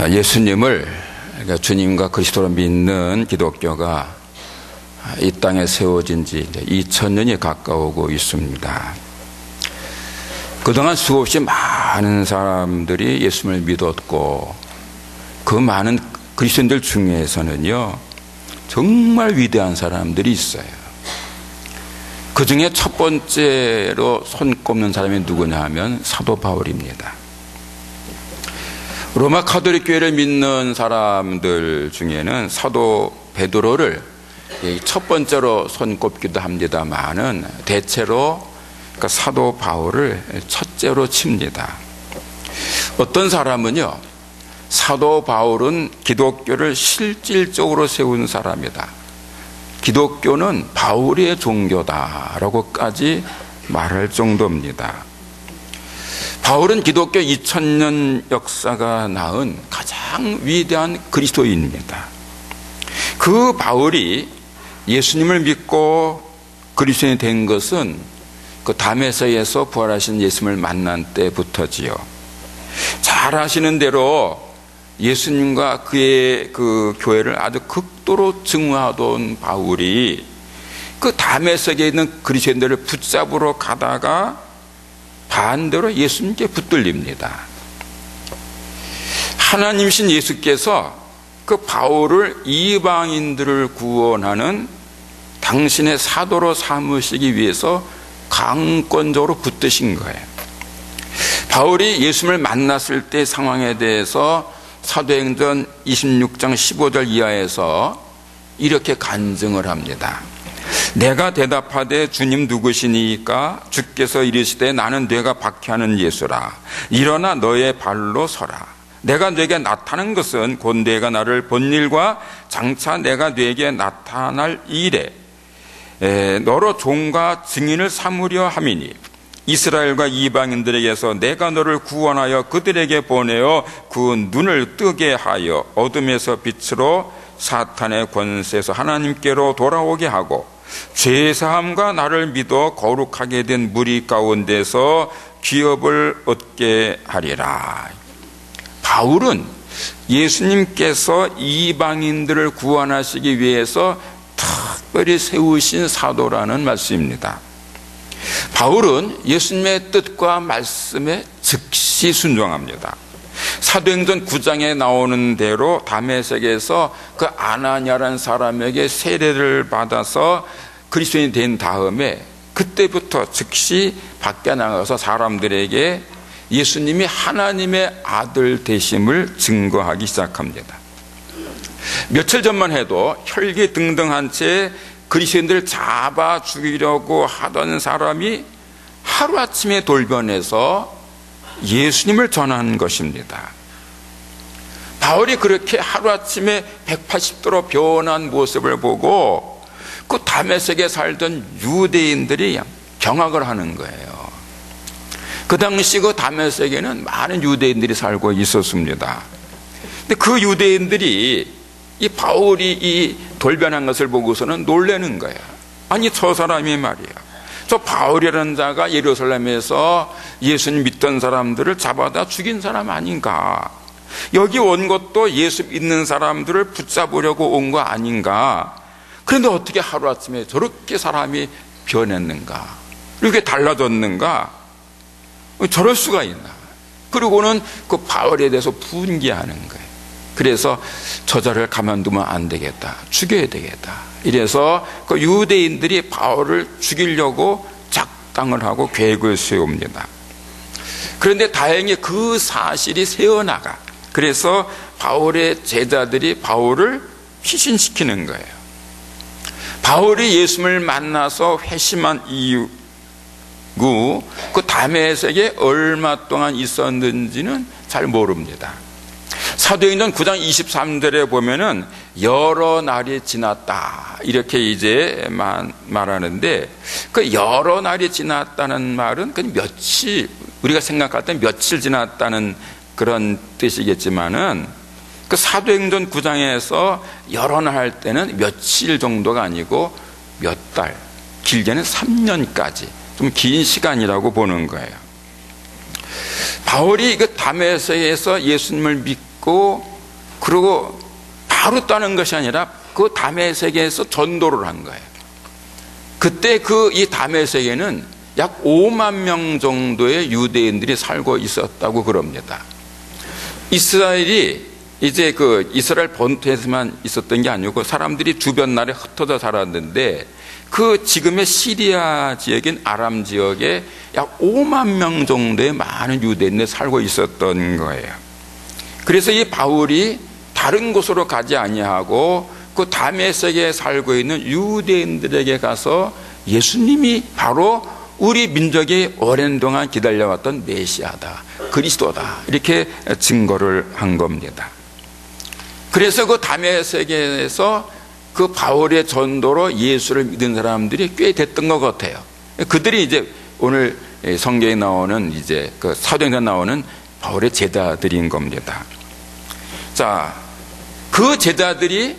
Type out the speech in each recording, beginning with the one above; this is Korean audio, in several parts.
예수님을, 그러니까 주님과 그리스도로 믿는 기독교가 이 땅에 세워진 지 이제 2000년이 가까우고 있습니다. 그동안 수없이 많은 사람들이 예수님을 믿었고, 그 많은 그리스도인들 중에서는요, 정말 위대한 사람들이 있어요. 그 중에 첫 번째로 손꼽는 사람이 누구냐 하면 사도 바울입니다. 로마 가톨릭 교회를 믿는 사람들 중에는 사도 베드로를 첫 번째로 손꼽기도 합니다만은 대체로 그러니까 사도 바울을 첫째로 칩니다. 어떤 사람은요, 사도 바울은 기독교를 실질적으로 세운 사람이다, 기독교는 바울의 종교다라고까지 말할 정도입니다. 바울은 기독교 2000년 역사가 낳은 가장 위대한 그리스도인입니다. 그 바울이 예수님을 믿고 그리스도인이 된 것은 그 다메섹에서 부활하신 예수님을 만난 때부터지요. 잘 아시는 대로 예수님과 그의 그 교회를 아주 극도로 증오하던 바울이 그 다메섹에 있는 그리스도인들을 붙잡으러 가다가 반대로 예수님께 붙들립니다. 하나님이신 예수께서 그 바울을 이방인들을 구원하는 당신의 사도로 삼으시기 위해서 강권적으로 붙드신 거예요. 바울이 예수님을 만났을 때 상황에 대해서 사도행전 26장 15절 이하에서 이렇게 간증을 합니다. 내가 대답하되 주님 누구시니까? 주께서 이르시되 나는 네가 박해하는 예수라. 일어나 너의 발로 서라. 내가 네게 나타난 것은 곧 네가 나를 본 일과 장차 내가 네게 나타날 일에 너로 종과 증인을 삼으려 함이니 이스라엘과 이방인들에게서 내가 너를 구원하여 그들에게 보내어 그 눈을 뜨게 하여 어둠에서 빛으로 사탄의 권세에서 하나님께로 돌아오게 하고 죄사함과 나를 믿어 거룩하게 된 무리 가운데서 기업을 얻게 하리라. 바울은 예수님께서 이방인들을 구원하시기 위해서 특별히 세우신 사도라는 말씀입니다. 바울은 예수님의 뜻과 말씀에 즉시 순종합니다. 사도행전 9장에 나오는 대로 다메섹에서 그 아나니아라는 사람에게 세례를 받아서 그리스도인이 된 다음에 그때부터 즉시 밖에 나가서 사람들에게 예수님이 하나님의 아들 되심을 증거하기 시작합니다. 며칠 전만 해도 혈기등등한 채 그리스도인들을 잡아 죽이려고 하던 사람이 하루아침에 돌변해서 예수님을 전한 것입니다. 바울이 그렇게 하루아침에 180도로 변한 모습을 보고 그 다메섹에 살던 유대인들이 경악을 하는 거예요. 그 당시 그 다메섹에는 많은 유대인들이 살고 있었습니다. 근데 그 유대인들이 이 바울이 이 돌변한 것을 보고서는 놀라는 거예요. 아니 저 사람이 말이야, 저 바울이라는 자가 예루살렘에서 예수님 믿던 사람들을 잡아다 죽인 사람 아닌가? 여기 온 것도 예수 믿는 사람들을 붙잡으려고 온 거 아닌가? 그런데 어떻게 하루아침에 저렇게 사람이 변했는가? 이렇게 달라졌는가? 저럴 수가 있나? 그리고는 그 바울에 대해서 분개하는 거예요. 그래서 저자를 가만두면 안 되겠다, 죽여야 되겠다. 이래서 그 유대인들이 바울을 죽이려고 작당을 하고 계획을 세웁니다. 그런데 다행히 그 사실이 새어나가. 그래서 바울의 제자들이 바울을 피신시키는 거예요. 바울이 예수님을 만나서 회심한 이후 그 다메섹에 얼마 동안 있었는지는 잘 모릅니다. 사도행전 9장 23절에 보면은 여러 날이 지났다 이렇게 이제 말하는데, 그 여러 날이 지났다는 말은 그 며칠, 우리가 생각할 때 며칠 지났다는 그런 뜻이겠지만은 그 사도행전 9장에서 여러 날 할 때는 며칠 정도가 아니고 몇 달, 길게는 3년까지 좀 긴 시간이라고 보는 거예요. 바울이 그 다메섹에서 예수님을 믿고 그리고 바로 떠는 것이 아니라 그 다메섹에서 전도를 한 거예요. 그때 이 다메섹에는 약 5만 명 정도의 유대인들이 살고 있었다고 그럽니다. 이스라엘이 이제 이스라엘 본토에서만 있었던 게 아니고 사람들이 주변 나라에 흩어져 살았는데 그 지금의 시리아 지역인 아람 지역에 약 5만 명 정도의 많은 유대인들이 살고 있었던 거예요. 그래서 이 바울이 다른 곳으로 가지 아니하고 그 다메섹에 살고 있는 유대인들에게 가서 예수님이 바로 우리 민족이 오랜 동안 기다려왔던 메시아다, 그리스도다, 이렇게 증거를 한 겁니다. 그래서 그 다메섹에서 그 바울의 전도로 예수를 믿은 사람들이 꽤 됐던 것 같아요. 그들이 이제 오늘 성경에 나오는 이제 그 사도행전에 나오는 바울의 제자들인 겁니다. 자, 그 제자들이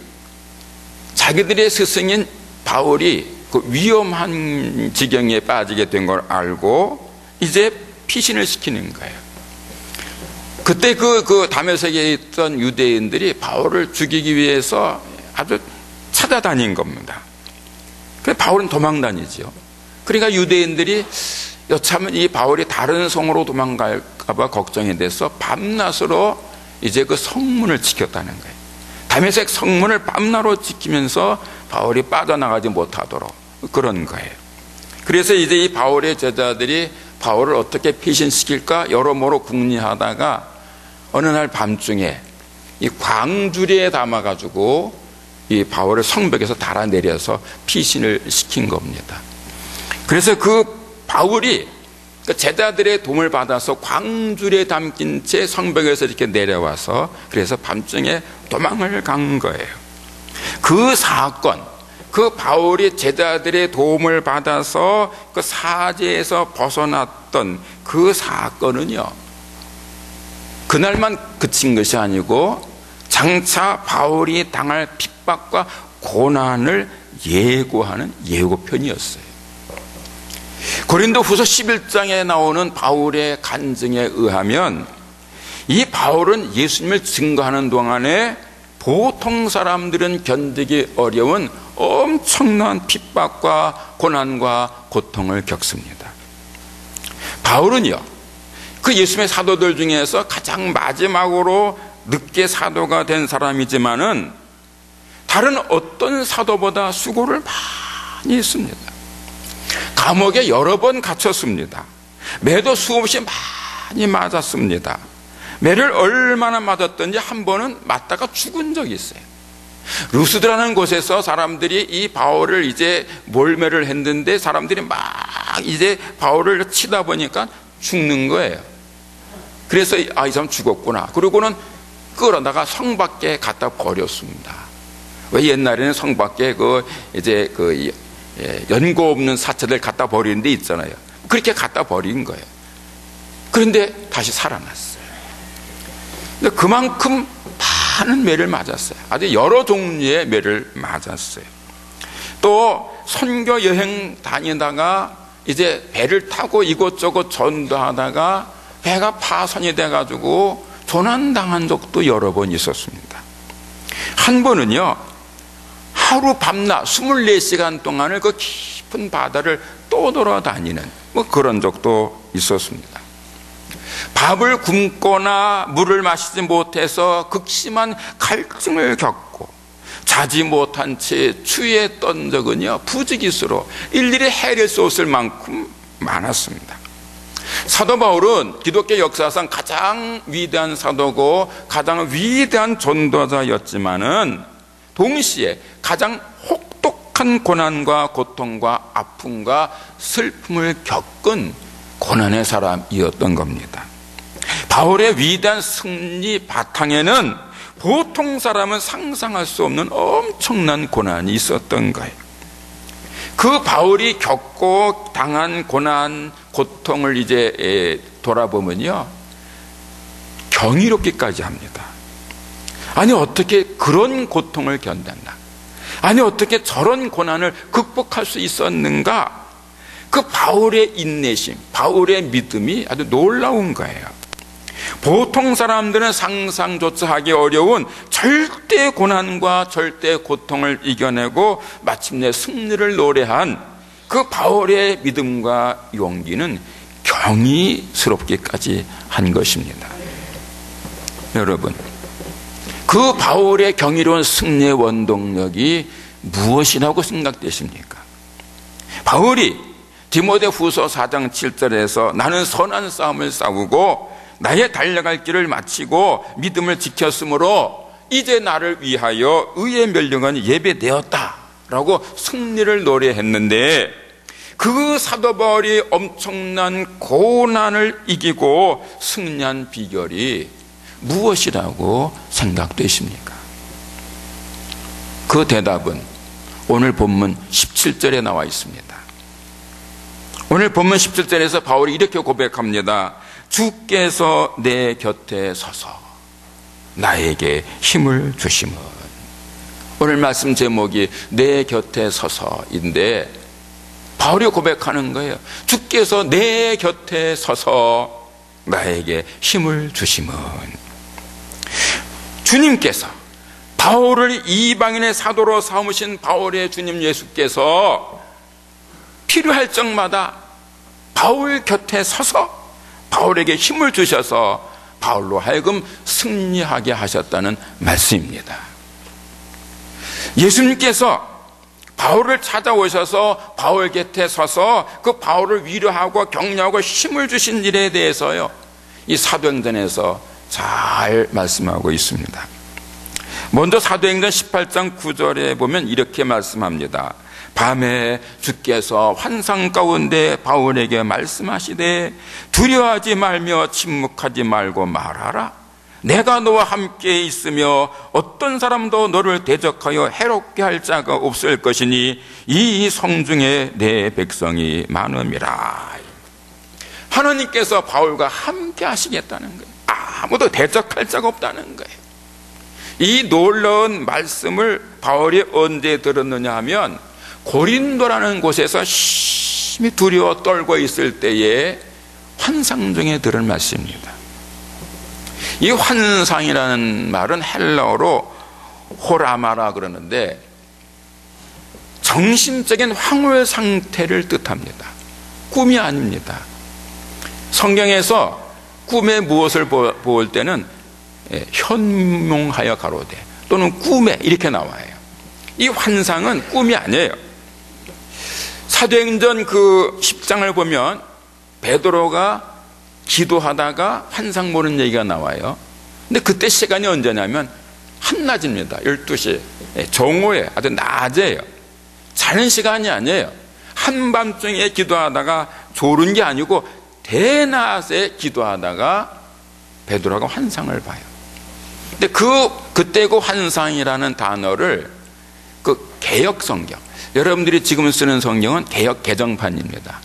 자기들의 스승인 바울이 그 위험한 지경에 빠지게 된 걸 알고 이제 피신을 시키는 거예요. 그때 그 다메섹에 있던 유대인들이 바울을 죽이기 위해서 아주 찾아다닌 겁니다. 그래서 바울은 도망다니죠. 그러니까 유대인들이 여차하면 이 바울이 다른 성으로 도망갈까봐 걱정이 돼서 밤낮으로 이제 그 성문을 지켰다는 거예요. 다메섹 성문을 밤낮으로 지키면서 바울이 빠져나가지 못하도록 그런 거예요. 그래서 이제 이 바울의 제자들이 바울을 어떻게 피신시킬까 여러모로 궁리하다가 어느 날 밤중에 이 광주리에 담아가지고 이 바울을 성벽에서 달아내려서 피신을 시킨 겁니다. 그래서 그 바울이 제자들의 도움을 받아서 광주리에 담긴 채 성벽에서 이렇게 내려와서 그래서 밤중에 도망을 간 거예요. 그 사건, 그 바울이 제자들의 도움을 받아서 그 사제에서 벗어났던 그 사건은요, 그날만 그친 것이 아니고 장차 바울이 당할 핍박과 고난을 예고하는 예고편이었어요. 고린도후서 11장에 나오는 바울의 간증에 의하면 이 바울은 예수님을 증거하는 동안에 보통 사람들은 견디기 어려운 엄청난 핍박과 고난과 고통을 겪습니다. 바울은요, 그 예수님의 사도들 중에서 가장 마지막으로 늦게 사도가 된 사람이지만은 다른 어떤 사도보다 수고를 많이 했습니다. 감옥에 여러 번 갇혔습니다. 매도 수없이 많이 맞았습니다. 매를 얼마나 맞았던지 한 번은 맞다가 죽은 적이 있어요. 루스드라는 곳에서 사람들이 이 바울을 이제 몰매를 했는데 사람들이 막 이제 바울을 치다 보니까 죽는 거예요. 그래서 이 사람 죽었구나. 그러고는 끌어다가 성 밖에 갖다 버렸습니다. 왜 옛날에는 성 밖에 이제 연고 없는 사체들 갖다 버리는 데 있잖아요. 그렇게 갖다 버린 거예요. 그런데 다시 살아났어요. 근데 그만큼 많은 매를 맞았어요. 아주 여러 종류의 매를 맞았어요. 또 선교 여행 다니다가 이제 배를 타고 이곳저곳 전도하다가 배가 파손이 돼가지고 조난당한 적도 여러 번 있었습니다. 한 번은요, 하루 밤낮 24시간 동안을 그 깊은 바다를 떠돌아다니는 그런 적도 있었습니다. 밥을 굶거나 물을 마시지 못해서 극심한 갈증을 겪고 자지 못한 채 추위에 떤 적은요, 부지기수로 일일이 헤아릴 수 없을 만큼 많았습니다. 사도 바울은 기독교 역사상 가장 위대한 사도고 가장 위대한 전도자였지만은 동시에 가장 혹독한 고난과 고통과 아픔과 슬픔을 겪은 고난의 사람이었던 겁니다. 바울의 위대한 승리 바탕에는 보통 사람은 상상할 수 없는 엄청난 고난이 있었던 거예요. 그 바울이 겪고 당한 고난, 고통을 이제 돌아보면요, 경이롭기까지 합니다. 아니, 어떻게 그런 고통을 견뎠나? 아니, 어떻게 저런 고난을 극복할 수 있었는가? 그 바울의 인내심, 바울의 믿음이 아주 놀라운 거예요. 보통 사람들은 상상조차 하기 어려운 절대 고난과 절대 고통을 이겨내고 마침내 승리를 노래한 그 바울의 믿음과 용기는 경이스럽기까지 한 것입니다. 여러분, 그 바울의 경이로운 승리의 원동력이 무엇이라고 생각되십니까? 바울이 디모데후서 4장 7절에서 나는 선한 싸움을 싸우고 나의 달려갈 길을 마치고 믿음을 지켰으므로 이제 나를 위하여 의의 멸류관이 예배되었다 라고 승리를 노래했는데, 그 사도 바울이 엄청난 고난을 이기고 승리한 비결이 무엇이라고 생각되십니까? 그 대답은 오늘 본문 17절에 나와 있습니다. 오늘 본문 17절에서 바울이 이렇게 고백합니다. 주께서 내 곁에 서서 나에게 힘을 주심은. 오늘 말씀 제목이 내 곁에 서서인데 바울이 고백하는 거예요. 주께서 내 곁에 서서 나에게 힘을 주심은. 주님께서 바울을 이방인의 사도로 삼으신 바울의 주님 예수께서 필요할 적마다 바울 곁에 서서 바울에게 힘을 주셔서 바울로 하여금 승리하게 하셨다는 말씀입니다. 예수님께서 바울을 찾아오셔서 바울 곁에 서서 그 바울을 위로하고 격려하고 힘을 주신 일에 대해서요, 이 사도행전에서 잘 말씀하고 있습니다. 먼저 사도행전 18장 9절에 보면 이렇게 말씀합니다. 밤에 주께서 환상 가운데 바울에게 말씀하시되 두려워하지 말며 침묵하지 말고 말하라. 내가 너와 함께 있으며 어떤 사람도 너를 대적하여 해롭게 할 자가 없을 것이니 이 성중에 내 백성이 많음이라. 하나님께서 바울과 함께 하시겠다는 거예요. 아무도 대적할 자가 없다는 거예요. 이 놀라운 말씀을 바울이 언제 들었느냐 하면 고린도라는 곳에서 심히 두려워 떨고 있을 때에 환상 중에 들은 말씀입니다. 이 환상이라는 말은 헬라어로 호라마라 그러는데 정신적인 황홀 상태를 뜻합니다. 꿈이 아닙니다. 성경에서 꿈에 무엇을 보을 때는 현몽하여 가로되 또는 꿈에 이렇게 나와요. 이 환상은 꿈이 아니에요. 사도행전 그 10장을 보면 베드로가 기도하다가 환상 보는 얘기가 나와요. 근데 그때 시간이 언제냐면 한낮입니다. 12시 정오에 아주 낮에요. 자는 시간이 아니에요. 한밤중에 기도하다가 졸은 게 아니고 대낮에 기도하다가 베드로가 환상을 봐요. 근데 그때 그 환상이라는 단어를 그 개역 성경, 여러분들이 지금 쓰는 성경은 개역 개정판입니다.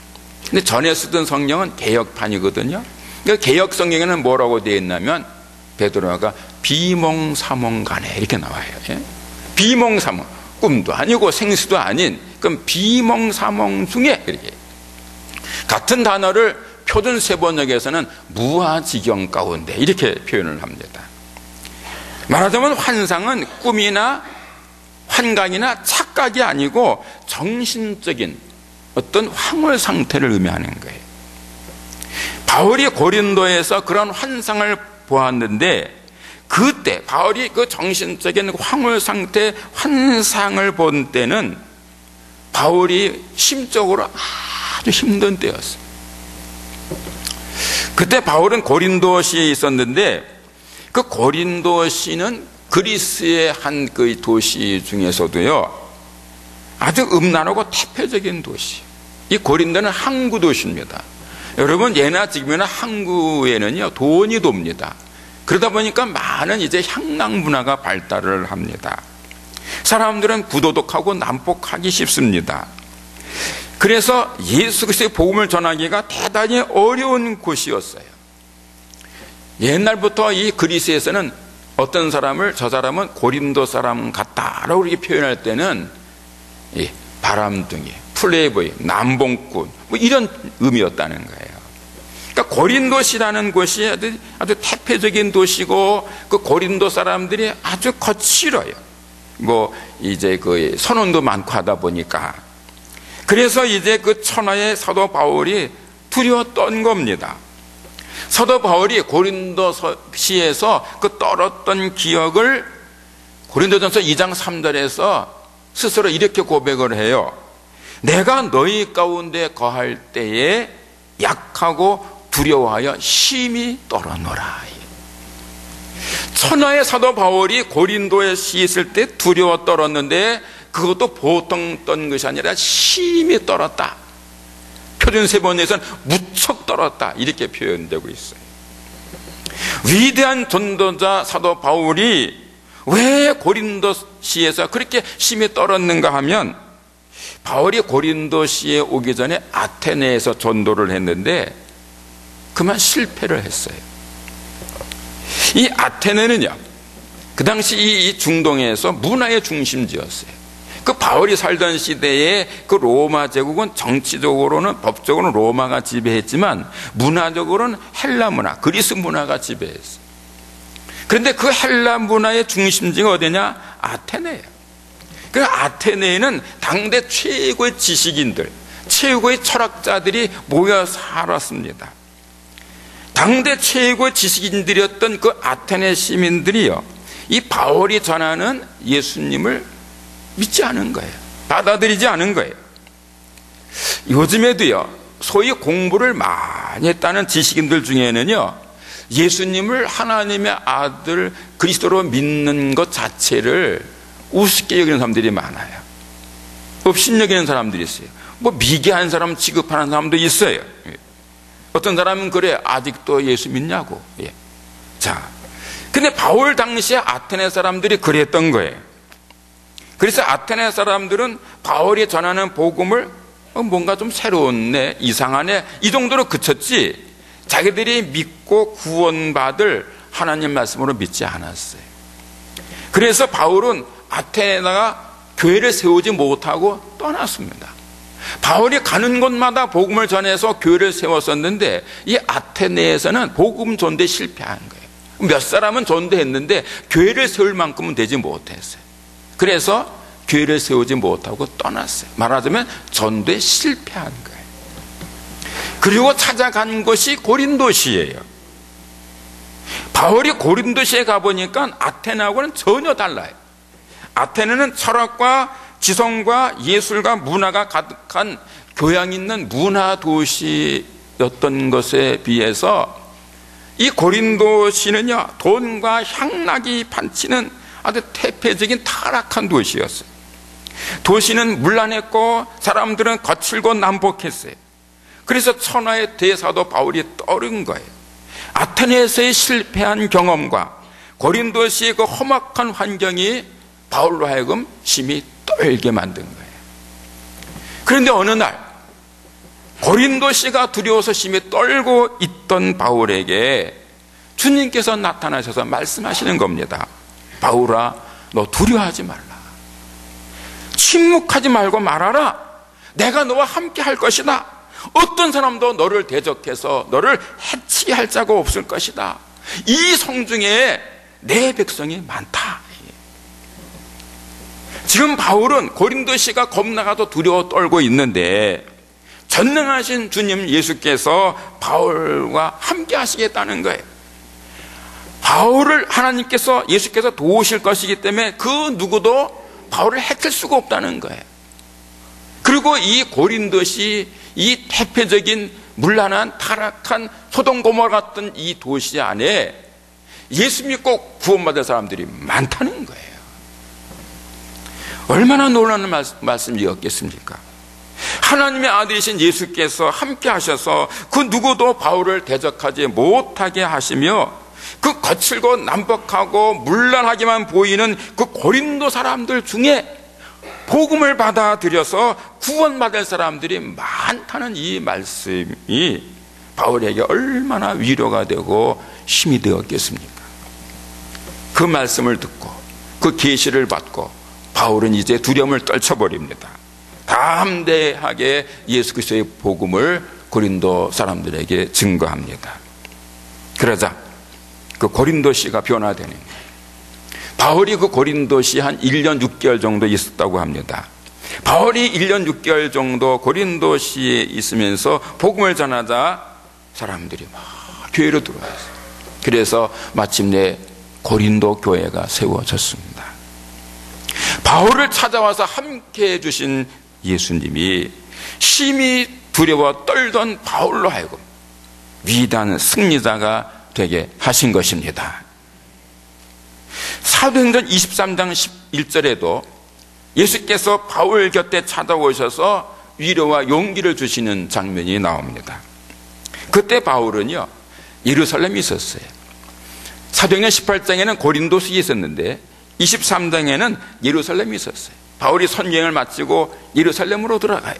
근데 전에 쓰던 성경은 개역판이거든요. 그러니까 개역 성경에는 뭐라고 되어 있냐면 베드로가 비몽사몽간에 이렇게 나와요. 예? 비몽사몽, 꿈도 아니고 생수도 아닌 그럼 비몽사몽 중에 이렇게 같은 단어를 표준 세번역에서는 무아지경 가운데 이렇게 표현을 합니다. 말하자면 환상은 꿈이나 환각이나 착각이 아니고 정신적인 어떤 황홀 상태를 의미하는 거예요. 바울이 고린도에서 그런 환상을 보았는데 그때 바울이 그 정신적인 황홀 상태 환상을 본 때는 바울이 심적으로 아주 힘든 때였어요. 그때 바울은 고린도시에 있었는데 그 고린도시는 그리스의 한 그 도시 중에서도요 아주 음란하고 태폐적인 도시. 이 고린도는 항구 도시입니다. 여러분 예나 지금이나 항구에는요 돈이 돕니다. 그러다 보니까 많은 이제 향락 문화가 발달을 합니다. 사람들은 부도덕하고 난폭하기 쉽습니다. 그래서 예수 그리스도의 복음을 전하기가 대단히 어려운 곳이었어요. 옛날부터 이 그리스에서는 어떤 사람을 저 사람은 고린도 사람 같다라고 이렇게 표현할 때는 이 바람둥이, 플레이보이, 남봉꾼 뭐 이런 의미였다는 거예요. 그러니까 고린도시라는 곳이 아주 태폐적인 도시고 그 고린도 사람들이 아주 거칠어요. 이제 그 선원도 많고 하다 보니까. 그래서 이제 그 천하의 사도 바울이 두려웠던 겁니다. 사도 바울이 고린도시에서 그 떨었던 기억을 고린도전서 2장 3절에서 스스로 이렇게 고백을 해요. 내가 너희 가운데 거할 때에 약하고 두려워하여 심히 떨어노라. 천하의 사도 바울이 고린도에 있을 때 두려워 떨었는데 그것도 보통 떤 것이 아니라 심히 떨었다. 표준 세번에서는 무척 떨었다, 이렇게 표현되고 있어요. 위대한 전도자 사도 바울이 왜 고린도시에서 그렇게 심히 떨었는가 하면, 바울이 고린도시에 오기 전에 아테네에서 전도를 했는데 그만 실패를 했어요. 이 아테네는요, 그 당시 이 중동에서 문화의 중심지였어요. 그 바울이 살던 시대에 그 로마 제국은 정치적으로는 법적으로는 로마가 지배했지만 문화적으로는 헬라 문화, 그리스 문화가 지배했어요. 그런데 그 헬라 문화의 중심지가 어디냐? 아테네예요. 그 아테네에는 당대 최고의 지식인들, 최고의 철학자들이 모여 살았습니다. 당대 최고의 지식인들이었던 그 아테네 시민들이요, 이 바울이 전하는 예수님을 믿지 않은 거예요. 받아들이지 않은 거예요. 요즘에도요, 소위 공부를 많이 했다는 지식인들 중에는요, 예수님을 하나님의 아들 그리스도로 믿는 것 자체를 우습게 여기는 사람들이 많아요. 업신여기는 사람들이 있어요. 미개한 사람 취급하는 사람도 있어요. 어떤 사람은 그래, 아직도 예수 믿냐고. 자, 근데 바울 당시에 아테네 사람들이 그랬던 거예요. 그래서 아테네 사람들은 바울이 전하는 복음을 뭔가 좀 새로웠네, 이상하네, 이 정도로 그쳤지 자기들이 믿고 구원받을 하나님 말씀으로 믿지 않았어요. 그래서 바울은 아테네가 교회를 세우지 못하고 떠났습니다. 바울이 가는 곳마다 복음을 전해서 교회를 세웠었는데 이 아테네에서는 복음 전도에 실패한 거예요. 몇 사람은 전도했는데 교회를 세울 만큼은 되지 못했어요. 그래서 교회를 세우지 못하고 떠났어요. 말하자면 전도에 실패한 거예요. 그리고 찾아간 것이 고린도시예요. 바울이 고린도시에 가보니까 아테네하고는 전혀 달라요. 아테네는 철학과 지성과 예술과 문화가 가득한 교양 있는 문화 도시였던 것에 비해서 이 고린도시는요, 돈과 향락이 판치는 아주 태폐적인 타락한 도시였어요. 도시는 문란했고 사람들은 거칠고 난폭했어요. 그래서 천하의 대사도 바울이 떠른 거예요. 아테네에서의 실패한 경험과 고린도시의 그 험악한 환경이 바울로 하여금 심히 떨게 만든 거예요. 그런데 어느 날 고린도시가 두려워서 심히 떨고 있던 바울에게 주님께서 나타나셔서 말씀하시는 겁니다. 바울아, 너 두려워하지 말라. 침묵하지 말고 말하라. 내가 너와 함께 할 것이다. 어떤 사람도 너를 대적해서 너를 해치게 할 자가 없을 것이다. 이 성중에 내 백성이 많다. 지금 바울은 고린도시가 겁나가도 두려워 떨고 있는데 전능하신 주님 예수께서 바울과 함께 하시겠다는 거예요. 바울을 하나님께서, 예수께서 도우실 것이기 때문에 그 누구도 바울을 해칠 수가 없다는 거예요. 그리고 이 고린도시, 이 태폐적인 문란한 타락한 소돔 고모라 같은 이 도시 안에 예수 믿고 구원받을 사람들이 많다는 거예요. 얼마나 놀라운 말씀이었겠습니까? 하나님의 아들이신 예수께서 함께 하셔서 그 누구도 바울을 대적하지 못하게 하시며 그 거칠고 난폭하고 문란하게만 보이는 그 고린도 사람들 중에 복음을 받아들여서 구원받을 사람들이 많다는 이 말씀이 바울에게 얼마나 위로가 되고 힘이 되었겠습니까? 그 말씀을 듣고 그 계시를 받고 바울은 이제 두려움을 떨쳐버립니다. 담대하게 예수 그리스도의 복음을 고린도 사람들에게 증거합니다. 그러자 그 고린도시가 변화되는 거예요. 바울이 그 고린도시 한 1년 6개월 정도 있었다고 합니다. 바울이 1년 6개월 정도 고린도시에 있으면서 복음을 전하자 사람들이 막 교회로 들어왔어요. 그래서 마침내 고린도 교회가 세워졌습니다. 바울을 찾아와서 함께 해주신 예수님이 심히 두려워 떨던 바울로 하여금 위대한 승리자가 되게 하신 것입니다. 사도행전 23장 11절에도 예수께서 바울 곁에 찾아오셔서 위로와 용기를 주시는 장면이 나옵니다. 그때 바울은요, 예루살렘에 있었어요. 사도행전 18장에는 고린도시에 있었는데 23장에는 예루살렘에 있었어요. 바울이 선여행을 마치고 예루살렘으로 들어가요.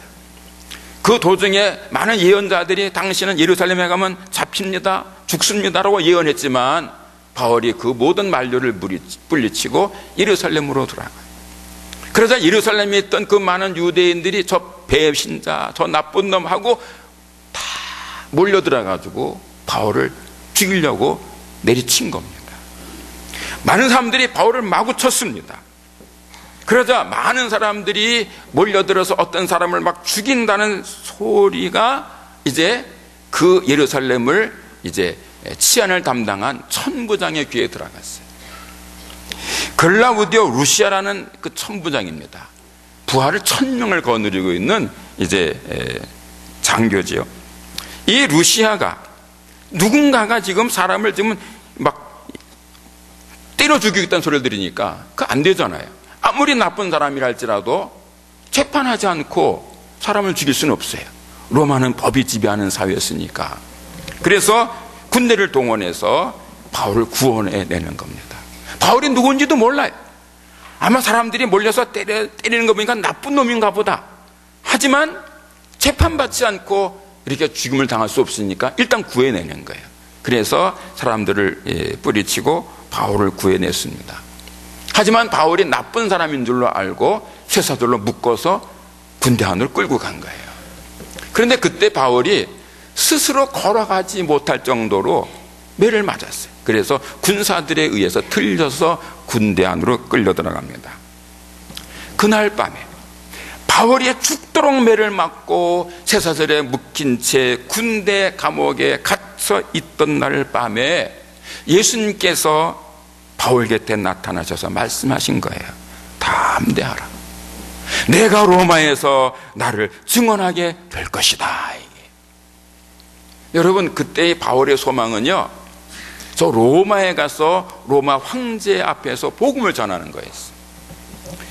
그 도중에 많은 예언자들이 당신은 예루살렘에 가면 잡힙니다, 죽습니다라고 예언했지만 바울이 그 모든 만류를 물리치고 예루살렘으로 들어가요. 그러자 예루살렘에 있던 그 많은 유대인들이 저 배신자, 저 나쁜 놈하고 다 몰려들어가지고 바울을 죽이려고 내리친 겁니다. 많은 사람들이 바울을 마구 쳤습니다. 그러자 많은 사람들이 몰려들어서 어떤 사람을 막 죽인다는 소리가 이제 그 예루살렘을 이제 치안을 담당한 천부장의 귀에 들어갔어요. 글라우디오 루시아라는 그 천부장입니다. 부하를 1000명을 거느리고 있는 이제 장교지요. 이 루시아가 누군가가 지금 사람을 지금 막 때려 죽이겠다는 소리를 들으니까 그거 안 되잖아요. 아무리 나쁜 사람이라 할지라도 재판하지 않고 사람을 죽일 수는 없어요. 로마는 법이 지배하는 사회였으니까. 그래서 군대를 동원해서 바울을 구원해내는 겁니다. 바울이 누군지도 몰라요. 아마 사람들이 몰려서 때리는 거 보니까 나쁜 놈인가 보다. 하지만 재판받지 않고 이렇게 죽임을 당할 수 없으니까 일단 구해내는 거예요. 그래서 사람들을 뿌리치고 바울을 구해냈습니다. 하지만 바울이 나쁜 사람인 줄로 알고 쇠사슬로 묶어서 군대 안으로 끌고 간 거예요. 그런데 그때 바울이 스스로 걸어가지 못할 정도로 매를 맞았어요. 그래서 군사들에 의해서 틀려서 군대 안으로 끌려 들어갑니다. 그날 밤에 바울이 죽도록 매를 맞고 쇠사슬에 묶인 채 군대 감옥에 갇혀 있던 날 밤에 예수님께서 바울 곁에 나타나셔서 말씀하신 거예요. 담대하라. 내가 로마에서 나를 증언하게 될 것이다. 여러분, 그때의 바울의 소망은요, 저 로마에 가서 로마 황제 앞에서 복음을 전하는 거였어요.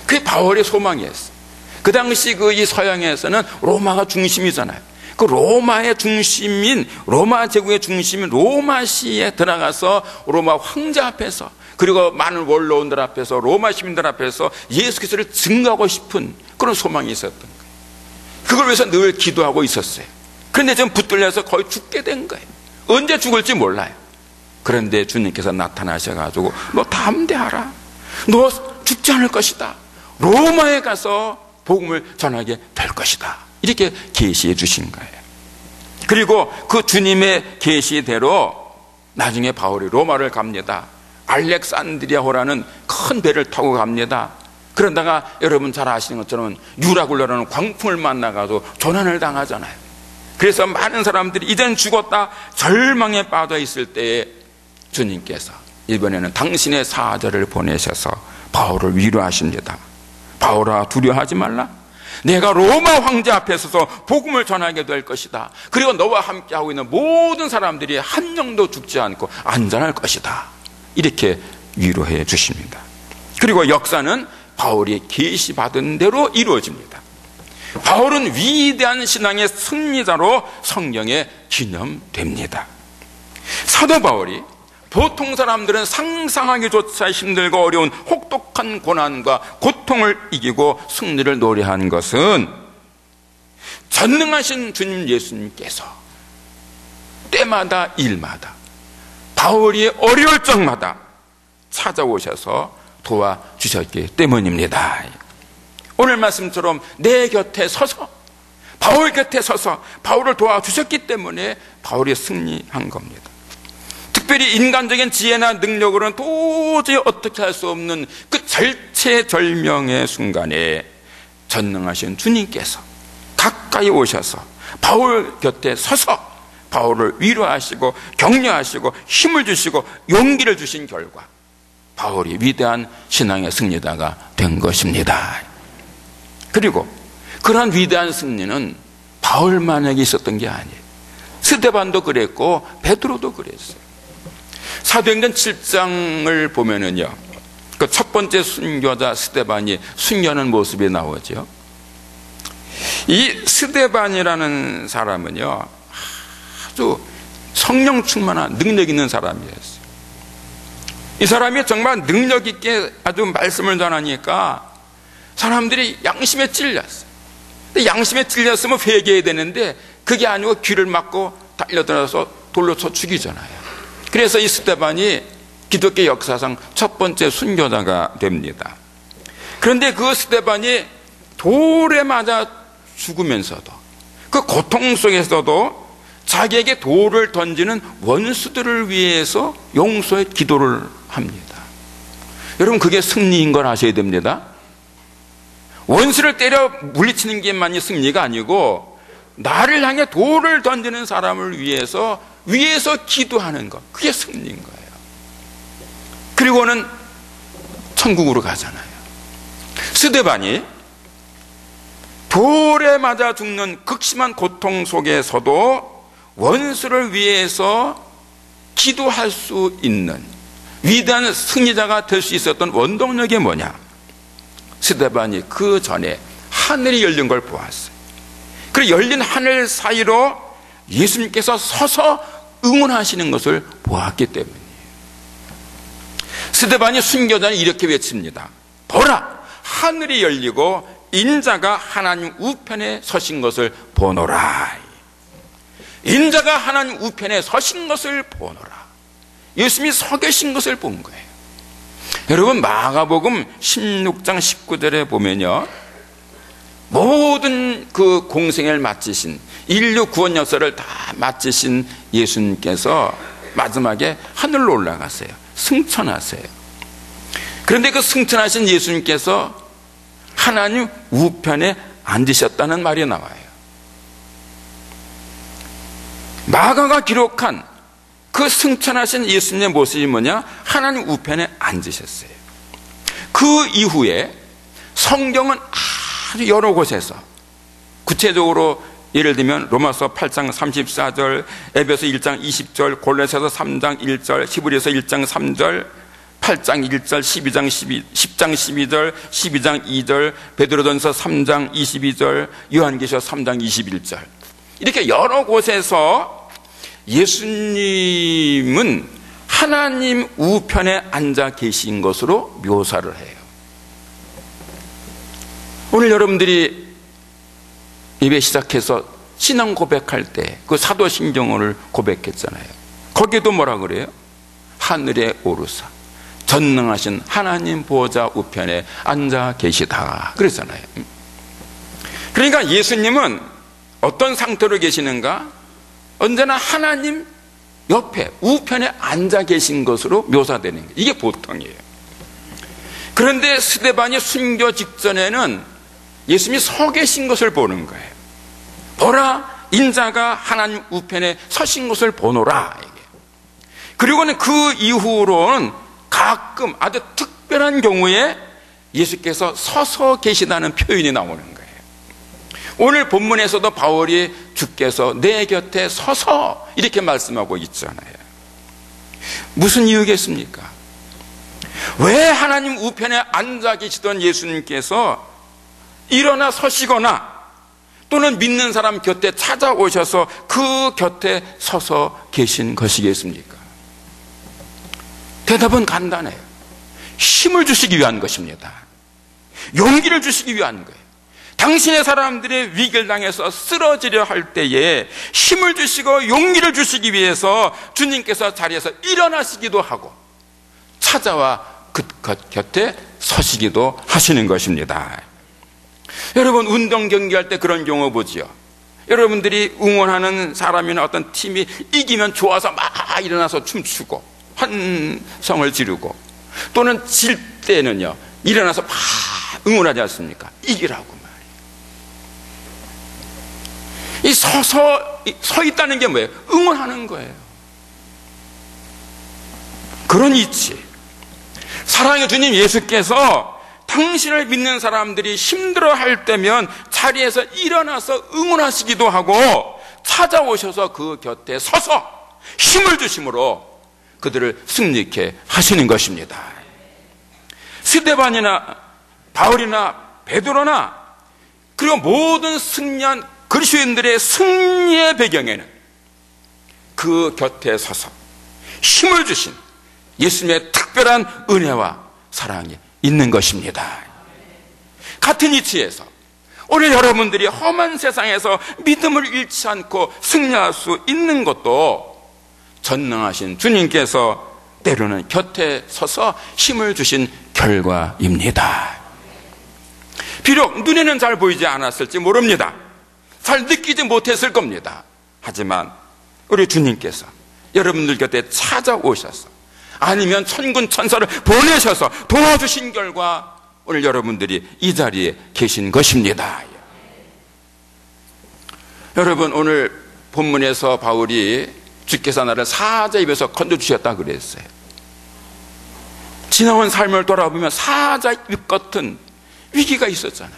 그게 바울의 소망이었어요. 그 당시 그 이 서양에서는 로마가 중심이잖아요. 그 로마의 중심인, 로마 제국의 중심인 로마시에 들어가서 로마 황제 앞에서, 그리고 많은 원로원들 앞에서, 로마 시민들 앞에서 예수 그리스도를 증거하고 싶은 그런 소망이 있었던 거예요. 그걸 위해서 늘 기도하고 있었어요. 그런데 지금 붙들려서 거의 죽게 된 거예요. 언제 죽을지 몰라요. 그런데 주님께서 나타나셔가지고 너 담대하라. 너 죽지 않을 것이다. 로마에 가서 복음을 전하게 될 것이다. 이렇게 계시해 주신 거예요. 그리고 그 주님의 계시대로 나중에 바울이 로마를 갑니다. 알렉산드리아호라는 큰 배를 타고 갑니다. 그러다가 여러분 잘 아시는 것처럼 유라굴라라는 광풍을 만나가지고 조난을 당하잖아요. 그래서 많은 사람들이 이젠 죽었다 절망에 빠져 있을 때에 주님께서 이번에는 당신의 사자를 보내셔서 바울을 위로하십니다. 바울아, 두려워하지 말라. 내가 로마 황제 앞에 서서 복음을 전하게 될 것이다. 그리고 너와 함께하고 있는 모든 사람들이 한 명도 죽지 않고 안전할 것이다. 이렇게 위로해 주십니다. 그리고 역사는 바울이 계시받은 대로 이루어집니다. 바울은 위대한 신앙의 승리자로 성경에 기념됩니다. 사도 바울이 보통 사람들은 상상하기조차 힘들고 어려운 혹독한 고난과 고통을 이기고 승리를 노래하는 것은 전능하신 주님 예수님께서 때마다 일마다 바울이 어려울 적마다 찾아오셔서 도와주셨기 때문입니다. 오늘 말씀처럼 내 곁에 서서 바울 곁에 서서 바울을 도와주셨기 때문에 바울이 승리한 겁니다. 특별히 인간적인 지혜나 능력으로는 도저히 어떻게 할 수 없는 그 절체절명의 순간에 전능하신 주님께서 가까이 오셔서 바울 곁에 서서 바울을 위로하시고 격려하시고 힘을 주시고 용기를 주신 결과 바울이 위대한 신앙의 승리자가 된 것입니다. 그리고 그러한 위대한 승리는 바울만에게 있었던 게 아니에요. 스데반도 그랬고 베드로도 그랬어요. 사도행전 7장을 보면은요, 그 첫 번째 순교자 스데반이 순교하는 모습이 나오죠. 이 스데반이라는 사람은요, 아주 성령 충만한 능력 있는 사람이었어요. 이 사람이 정말 능력 있게 아주 말씀을 전하니까 사람들이 양심에 찔렸어요. 근데 양심에 찔렸으면 회개해야 되는데 그게 아니고 귀를 막고 달려들어서 돌로 쳐 죽이잖아요. 그래서 이 스데반이 기독교 역사상 첫 번째 순교자가 됩니다. 그런데 그 스데반이 돌에 맞아 죽으면서도 그 고통 속에서도 자기에게 돌을 던지는 원수들을 위해서 용서의 기도를 합니다. 여러분, 그게 승리인 걸 아셔야 됩니다. 원수를 때려 물리치는 게만이 승리가 아니고 나를 향해 돌을 던지는 사람을 위해서 기도하는 것, 그게 승리인 거예요. 그리고는 천국으로 가잖아요. 스데반이 돌에 맞아 죽는 극심한 고통 속에서도 원수를 위해서 기도할 수 있는 위대한 승리자가 될 수 있었던 원동력이 뭐냐? 스데반이 그 전에 하늘이 열린 걸 보았어요. 그리고 열린 하늘 사이로 예수님께서 서서 응원하시는 것을 보았기 때문이에요. 스데반이 순교자는 이렇게 외칩니다. 보라! 하늘이 열리고 인자가 하나님 우편에 서신 것을 보노라. 인자가 하나님 우편에 서신 것을 보노라. 예수님이 서 계신 것을 본 거예요. 여러분, 마가복음 16장 19절에 보면요, 모든 그 공생애를 마치신, 인류 구원 역사를 다 마치신 예수님께서 마지막에 하늘로 올라갔어요. 승천하세요. 그런데 그 승천하신 예수님께서 하나님 우편에 앉으셨다는 말이 나와요. 마가가 기록한 그 승천하신 예수님의 모습이 뭐냐? 하나님 우편에 앉으셨어요. 그 이후에 성경은 아주 여러 곳에서, 구체적으로 예를 들면 로마서 8장 34절, 에베소 1장 20절, 골로새서 3장 1절, 히브리서 1장 3절, 8장 1절, 10장 12절, 12장 2절, 베드로전서 3장 22절, 요한계시록 3장 21절, 이렇게 여러 곳에서 예수님은 하나님 우편에 앉아 계신 것으로 묘사를 해요. 오늘 여러분들이 예배 시작해서 신앙 고백할 때 그 사도신경을 고백했잖아요. 거기도 뭐라 그래요? 하늘에 오르사 전능하신 하나님 보좌 우편에 앉아 계시다 그랬잖아요. 그러니까 예수님은 어떤 상태로 계시는가? 언제나 하나님 옆에 우편에 앉아 계신 것으로 묘사되는 거예요. 이게 보통이에요. 그런데 스데반이 순교 직전에는 예수님이 서 계신 것을 보는 거예요. 보라, 인자가 하나님 우편에 서신 것을 보노라. 그리고는 그 이후로는 가끔 아주 특별한 경우에 예수께서 서서 계시다는 표현이 나오는 거예요. 오늘 본문에서도 바울이 주께서 내 곁에 서서 이렇게 말씀하고 있잖아요. 무슨 이유겠습니까? 왜 하나님 우편에 앉아 계시던 예수님께서 일어나 서시거나 또는 믿는 사람 곁에 찾아오셔서 그 곁에 서서 계신 것이겠습니까? 대답은 간단해요. 힘을 주시기 위한 것입니다. 용기를 주시기 위한 거예요. 당신의 사람들의 위기를 당해서 쓰러지려 할 때에 힘을 주시고 용기를 주시기 위해서 주님께서 자리에서 일어나시기도 하고 찾아와 그 곁에 서시기도 하시는 것입니다. 여러분, 운동 경기할 때 그런 경우 보지요. 여러분들이 응원하는 사람이나 어떤 팀이 이기면 좋아서 막 일어나서 춤추고 환성을 지르고, 또는 질 때는요 일어나서 막 응원하지 않습니까? 이기라고 말이에요. 이 서 있다는 게 뭐예요? 응원하는 거예요. 그런 이치, 사랑의 주님 예수께서 당신을 믿는 사람들이 힘들어할 때면 자리에서 일어나서 응원하시기도 하고, 찾아오셔서 그 곁에 서서 힘을 주심으로 그들을 승리케 하시는 것입니다. 스데반이나 바울이나 베드로나 그리고 모든 승리한 그리스도인들의 승리의 배경에는 그 곁에 서서 힘을 주신 예수님의 특별한 은혜와 사랑이 있는 것입니다. 같은 이치에서 오늘 여러분들이 험한 세상에서 믿음을 잃지 않고 승리할 수 있는 것도 전능하신 주님께서 때로는 곁에 서서 힘을 주신 결과입니다. 비록 눈에는 잘 보이지 않았을지 모릅니다. 잘 느끼지 못했을 겁니다. 하지만 우리 주님께서 여러분들 곁에 찾아오셔서, 아니면 천군 천사를 보내셔서 도와주신 결과 오늘 여러분들이 이 자리에 계신 것입니다. 여러분, 오늘 본문에서 바울이 주께서 나를 사자 입에서 건져주셨다 그랬어요. 지나온 삶을 돌아보면 사자 입 같은 위기가 있었잖아요.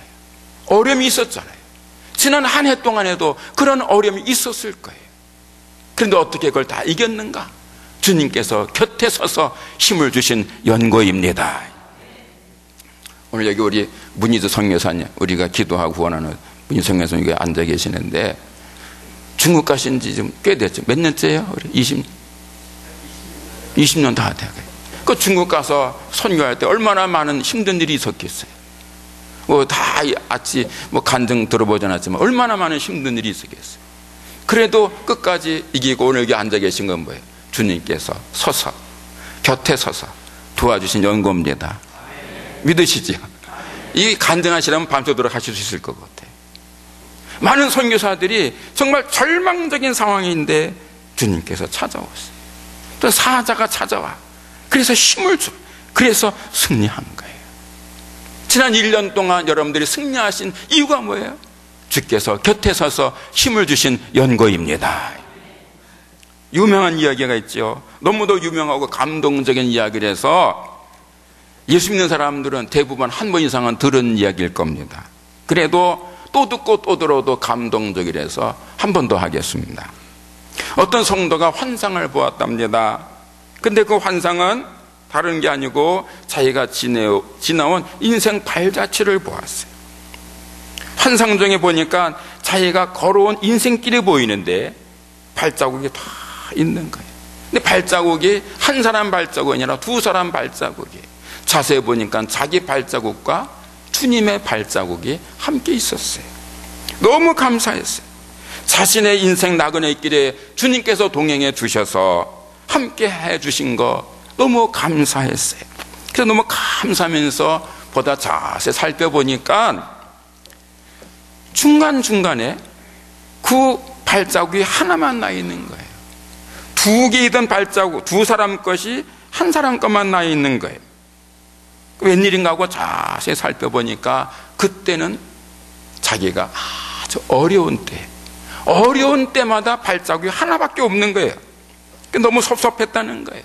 어려움이 있었잖아요. 지난 한 해 동안에도 그런 어려움이 있었을 거예요. 그런데 어떻게 그걸 다 이겼는가? 주님께서 곁에 서서 힘을 주신 연고입니다. 오늘 여기 우리 문희주 성교사님, 우리가 기도하고 후원하는 문희주 성교사님 여기 앉아 계시는데, 중국 가신 지 좀 꽤 됐죠. 몇 년째예요? 우리 20년 다 돼가요. 그 중국 가서 선교할 때 얼마나 많은 힘든 일이 있었겠어요. 다 아치 간증 들어보지 않았지만 얼마나 많은 힘든 일이 있었겠어요. 그래도 끝까지 이기고 오늘 여기 앉아 계신 건 뭐예요? 주님께서 서서, 곁에 서서 도와주신 연고입니다. 믿으시죠? 이 간증하시려면 밤새도록 하실 수 있을 것 같아요. 많은 선교사들이 정말 절망적인 상황인데 주님께서 찾아오세요. 또 사자가 찾아와. 그래서 힘을 줘. 그래서 승리한 거예요. 지난 1년 동안 여러분들이 승리하신 이유가 뭐예요? 주께서 곁에 서서 힘을 주신 연고입니다. 유명한 이야기가 있죠. 너무도 유명하고 감동적인 이야기를 해서 예수 믿는 사람들은 대부분 한 번 이상은 들은 이야기일 겁니다. 그래도 또 듣고 또 들어도 감동적이라서 한 번 더 하겠습니다. 어떤 성도가 환상을 보았답니다. 근데 그 환상은 다른 게 아니고 자기가 지나온 인생 발자취를 보았어요. 환상 중에 보니까 자기가 걸어온 인생길이 보이는데 발자국이 다 있는 거예요. 근데 발자국이 한 사람 발자국이 아니라 두 사람 발자국이, 자세히 보니까 자기 발자국과 주님의 발자국이 함께 있었어요. 너무 감사했어요. 자신의 인생 나그네 길에 주님께서 동행해 주셔서 함께 해 주신 거 너무 감사했어요. 그래서 너무 감사하면서 보다 자세히 살펴보니까 중간중간에 그 발자국이 하나만 나 있는 거예요. 두 개이던 발자국, 두 사람 것이 한 사람 것만 나 있는 거예요. 웬일인가 하고 자세히 살펴보니까 그때는 자기가 아주 어려운 때마다 발자국이 하나밖에 없는 거예요. 너무 섭섭했다는 거예요.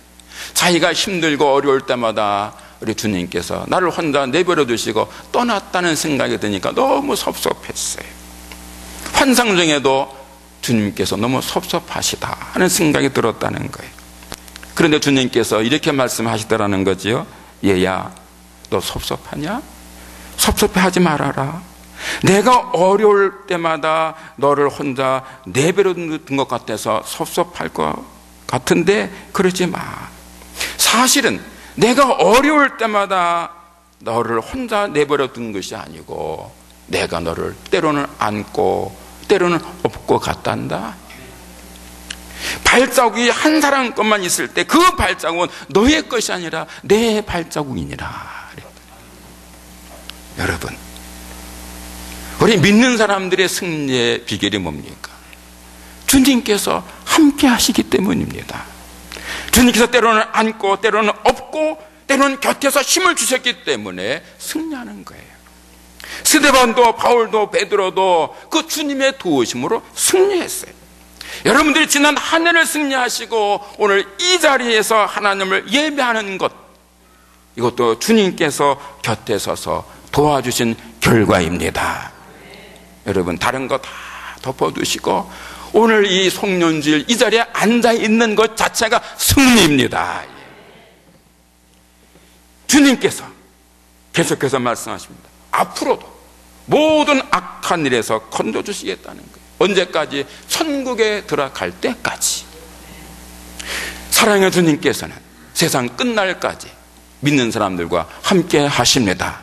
자기가 힘들고 어려울 때마다 우리 주님께서 나를 혼자 내버려 두시고 떠났다는 생각이 드니까 너무 섭섭했어요. 환상 중에도 주님께서 너무 섭섭하시다 하는 생각이 들었다는 거예요. 그런데 주님께서 이렇게 말씀하시더라는 거지요. 얘야, 너 섭섭하냐? 섭섭해하지 말아라. 내가 어려울 때마다 너를 혼자 내버려 둔 것 같아서 섭섭할 것 같은데 그러지 마. 사실은 내가 어려울 때마다 너를 혼자 내버려 둔 것이 아니고 내가 너를 때로는 안고 때로는 업고 갔단다. 발자국이 한 사람 것만 있을 때 그 발자국은 너의 것이 아니라 내 발자국이니라. 여러분, 우리 믿는 사람들의 승리의 비결이 뭡니까? 주님께서 함께 하시기 때문입니다. 주님께서 때로는 안고 때로는 업고 때로는 곁에서 힘을 주셨기 때문에 승리하는 거예요. 스데반도 바울도 베드로도 그 주님의 도우심으로 승리했어요. 여러분들이 지난 한 해를 승리하시고 오늘 이 자리에서 하나님을 예배하는 것, 이것도 주님께서 곁에 서서 도와주신 결과입니다. 여러분, 다른 거 다 덮어두시고 오늘 이 송년주일 이 자리에 앉아있는 것 자체가 승리입니다. 주님께서 계속해서 말씀하십니다. 앞으로도 모든 악한 일에서 건져주시겠다는 거예요. 언제까지? 천국에 들어갈 때까지. 사랑의 주님께서는 세상 끝날까지 믿는 사람들과 함께 하십니다.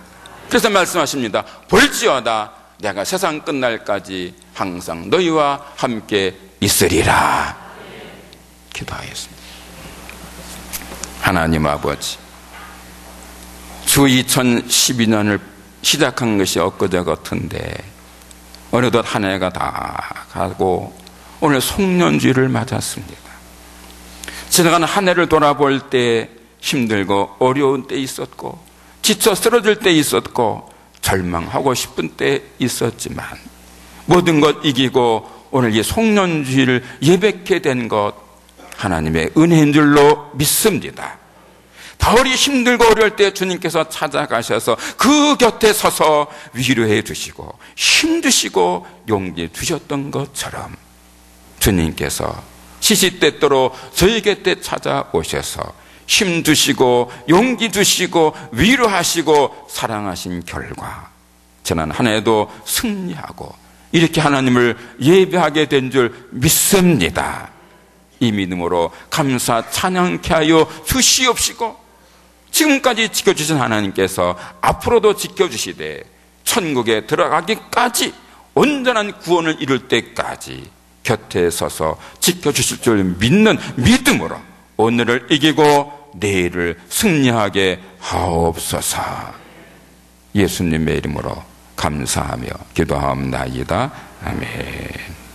그래서 말씀하십니다. 볼지어다 내가 세상 끝날까지 항상 너희와 함께 있으리라. 기도하겠습니다. 하나님 아버지, 주 2012년을 시작한 것이 엊그제 같은데 어느덧 한 해가 다 가고 오늘 송년주일을 맞았습니다. 지나간 한 해를 돌아볼 때 힘들고 어려운 때 있었고 지쳐 쓰러질 때 있었고 절망하고 싶은 때 있었지만 모든 것 이기고 오늘 이 송년주일을 예배케 된 것 하나님의 은혜인 줄로 믿습니다. 바울이 힘들고 어려울 때 주님께서 찾아가셔서 그 곁에 서서 위로해 주시고 힘 주시고 용기 주셨던 것처럼 주님께서 시시때때로 저희 곁에 찾아오셔서 힘 주시고 용기 주시고 위로하시고 사랑하신 결과 지난 한 해도 승리하고 이렇게 하나님을 예배하게 된 줄 믿습니다. 이 믿음으로 감사 찬양케 하여 주시옵시고 지금까지 지켜주신 하나님께서 앞으로도 지켜주시되 천국에 들어가기까지 온전한 구원을 이룰 때까지 곁에 서서 지켜주실 줄 믿는 믿음으로 오늘을 이기고 내일을 승리하게 하옵소서. 예수님의 이름으로 감사하며 기도하옵나이다. 아멘.